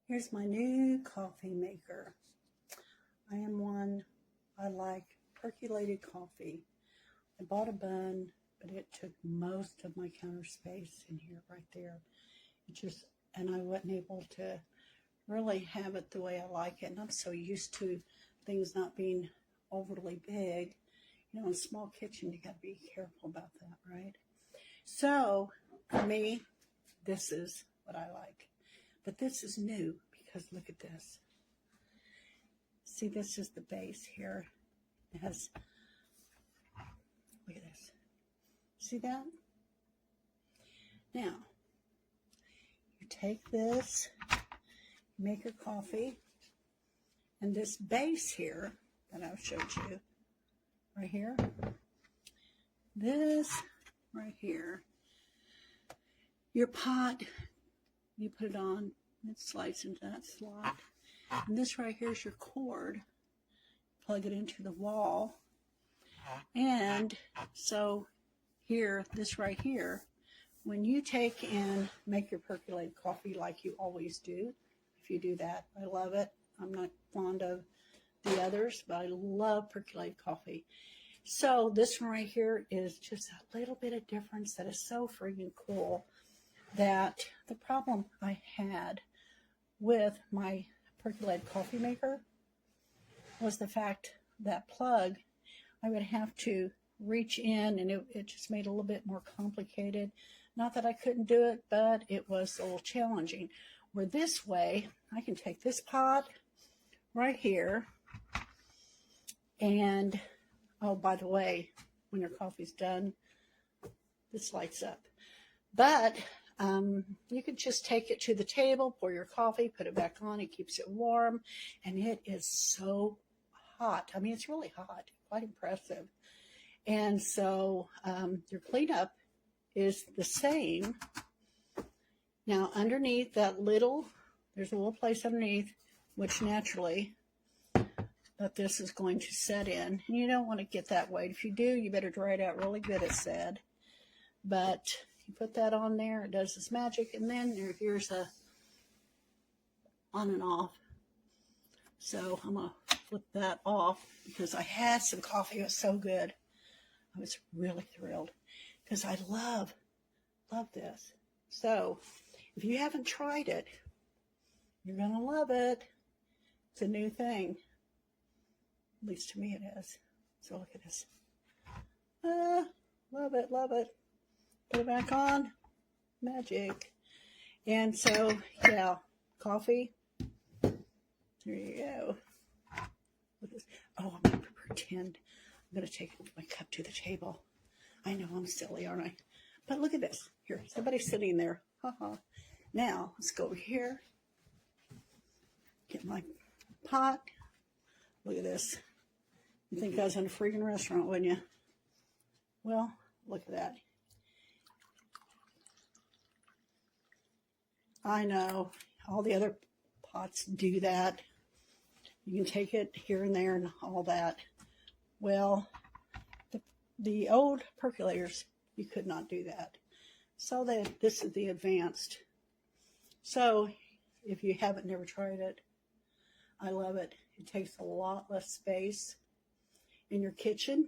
Here's my new coffee maker. I like percolated coffee. I bought a bun, but it took most of my counter space in here, right there. And I wasn't able to really have it the way I like it. And I'm so used to things not being overly big. You know, in a small kitchen, you got to be careful about that, right? So, for me, this is what I like. But this is new because look at this. See, this is the base here. It has, look at this. See that? Now, you take this, make your coffee, and this base here that I've showed you, right here, this right here, your pot, you put it on, it slides into that slot. And this right here is your cord. Plug it into the wall. And so here, this right here, when you take and make your percolated coffee like you always do, if you do that, I love it. I'm not fond of the others, but I love percolated coffee. So this one right here is just a little bit of difference that is so freaking cool. That the problem I had with my percolated coffee maker was the fact that plug, I would have to reach in, and it just made it a little bit more complicated. Not that I couldn't do it, but it was a little challenging. Where this way, I can take this pot right here, and oh, by the way, when your coffee's done, this lights up. But you could just take it to the table, pour your coffee, put it back on, it keeps it warm, and it is so hot. I mean, it's really hot, quite impressive. And so your cleanup is the same. Now, underneath that there's a little place underneath, which naturally, that this is going to set in. And you don't want to get that way. If you do, you better dry it out really good, it said. But you put that on there, it does its magic, and then here's a on and off. So I'm going to flip that off because I had some coffee. It was so good. I was really thrilled because I love this. So if you haven't tried it, you're going to love it. It's a new thing. At least to me it is. So look at this. Love it, love it. Put it back on. Magic. And so, yeah, coffee. There you go. Oh, I'm going to pretend I'm going to take my cup to the table. I know I'm silly, aren't I? But look at this. Here, somebody's sitting there. Haha. Now, let's go over here. Get my pot. Look at this. You'd think I was in a freaking restaurant, wouldn't you? Well, look at that. I know all the other pots do that. You can take it here and there and all that. Well, the old percolators, you could not do that. So this is the advanced. So if you haven't never tried it, I love it. It takes a lot less space in your kitchen.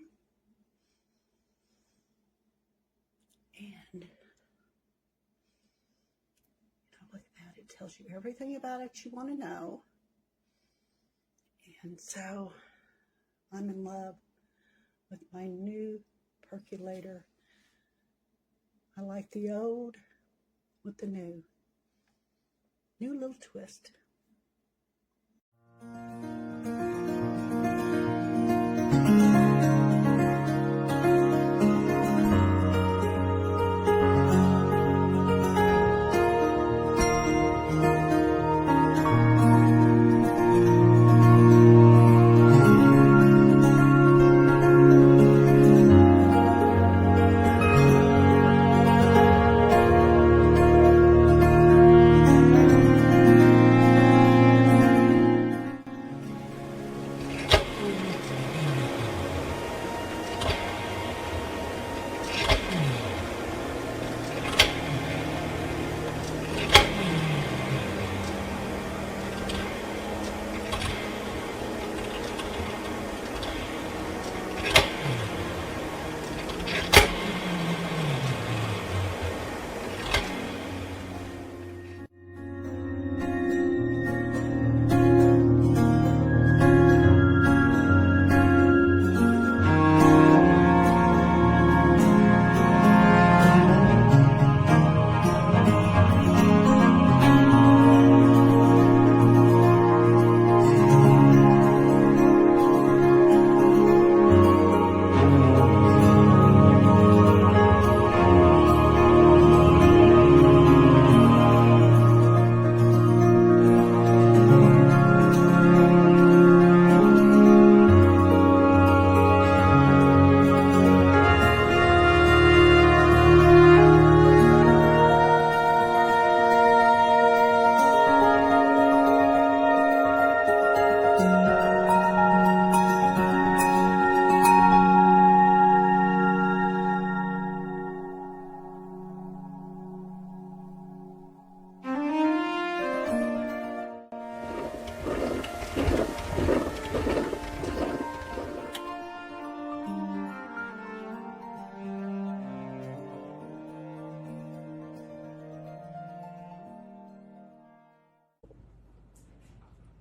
And look at that. It tells you everything about it you want to know. And so I'm in love with my new percolator. I like the old with the new. New little twist.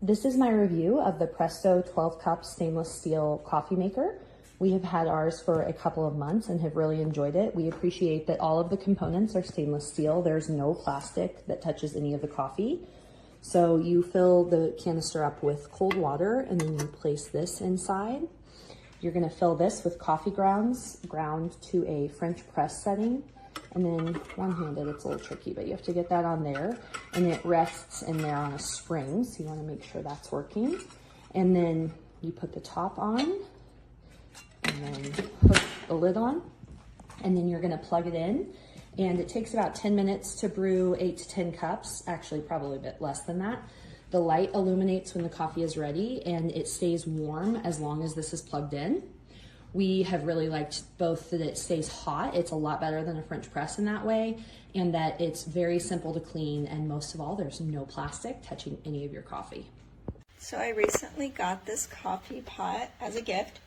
This is my review of the Presto 12 cup stainless steel coffee maker. We have had ours for a couple of months and have really enjoyed it. We appreciate that all of the components are stainless steel. There's no plastic that touches any of the coffee. So you fill the canister up with cold water and then you place this inside. You're gonna fill this with coffee grounds, ground to a French press setting. And then one-handed, it's a little tricky, but you have to get that on there. And it rests in there on a spring, so you wanna make sure that's working. And then you put the top on, and then hook the lid on. And then you're gonna plug it in. And it takes about 10 minutes to brew 8 to 10 cups, actually probably a bit less than that. The light illuminates when the coffee is ready and it stays warm as long as this is plugged in. We have really liked both that it stays hot, it's a lot better than a French press in that way, and that it's very simple to clean, and most of all, there's no plastic touching any of your coffee. So I recently got this coffee pot as a gift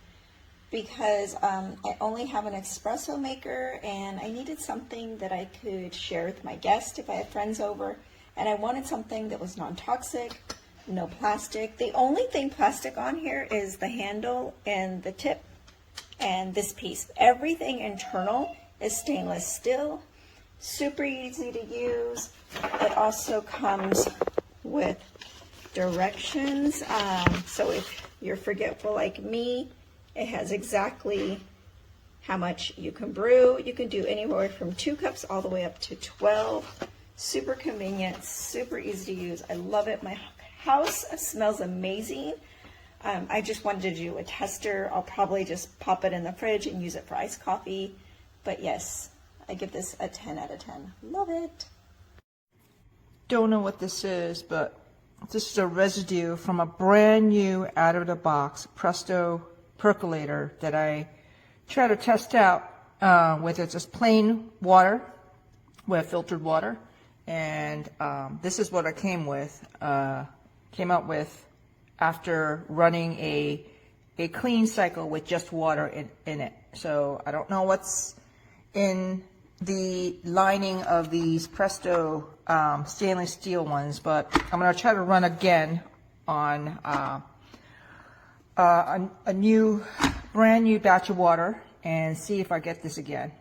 because I only have an espresso maker and I needed something that I could share with my guests if I had friends over, and I wanted something that was non-toxic, no plastic. The only thing plastic on here is the handle and the tip and this piece. Everything internal is stainless steel, super easy to use. It also comes with directions, so if you're forgetful like me, it has exactly how much you can brew. You can do anywhere from 2 cups all the way up to 12. Super convenient, super easy to use. I love it. My house smells amazing. I just wanted to do a tester. I'll probably just pop it in the fridge and use it for iced coffee. But yes, I give this a 10 out of 10. Love it. Don't know what this is, but this is a residue from a brand new out of the box Presto percolator that I try to test out with it's just plain water, with filtered water, and this is what I came up with after running a clean cycle with just water in it. So I don't know what's in the lining of these Presto stainless steel ones, but I'm going to try to run again on a brand new batch of water and see if I get this again.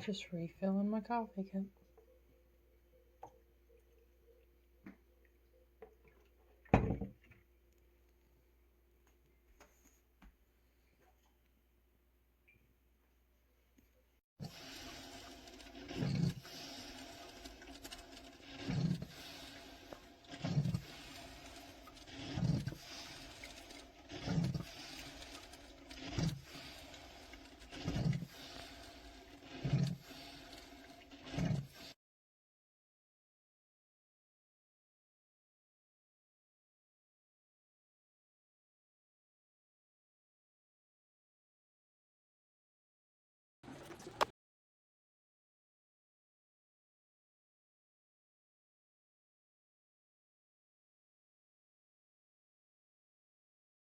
Just refilling my coffee cup.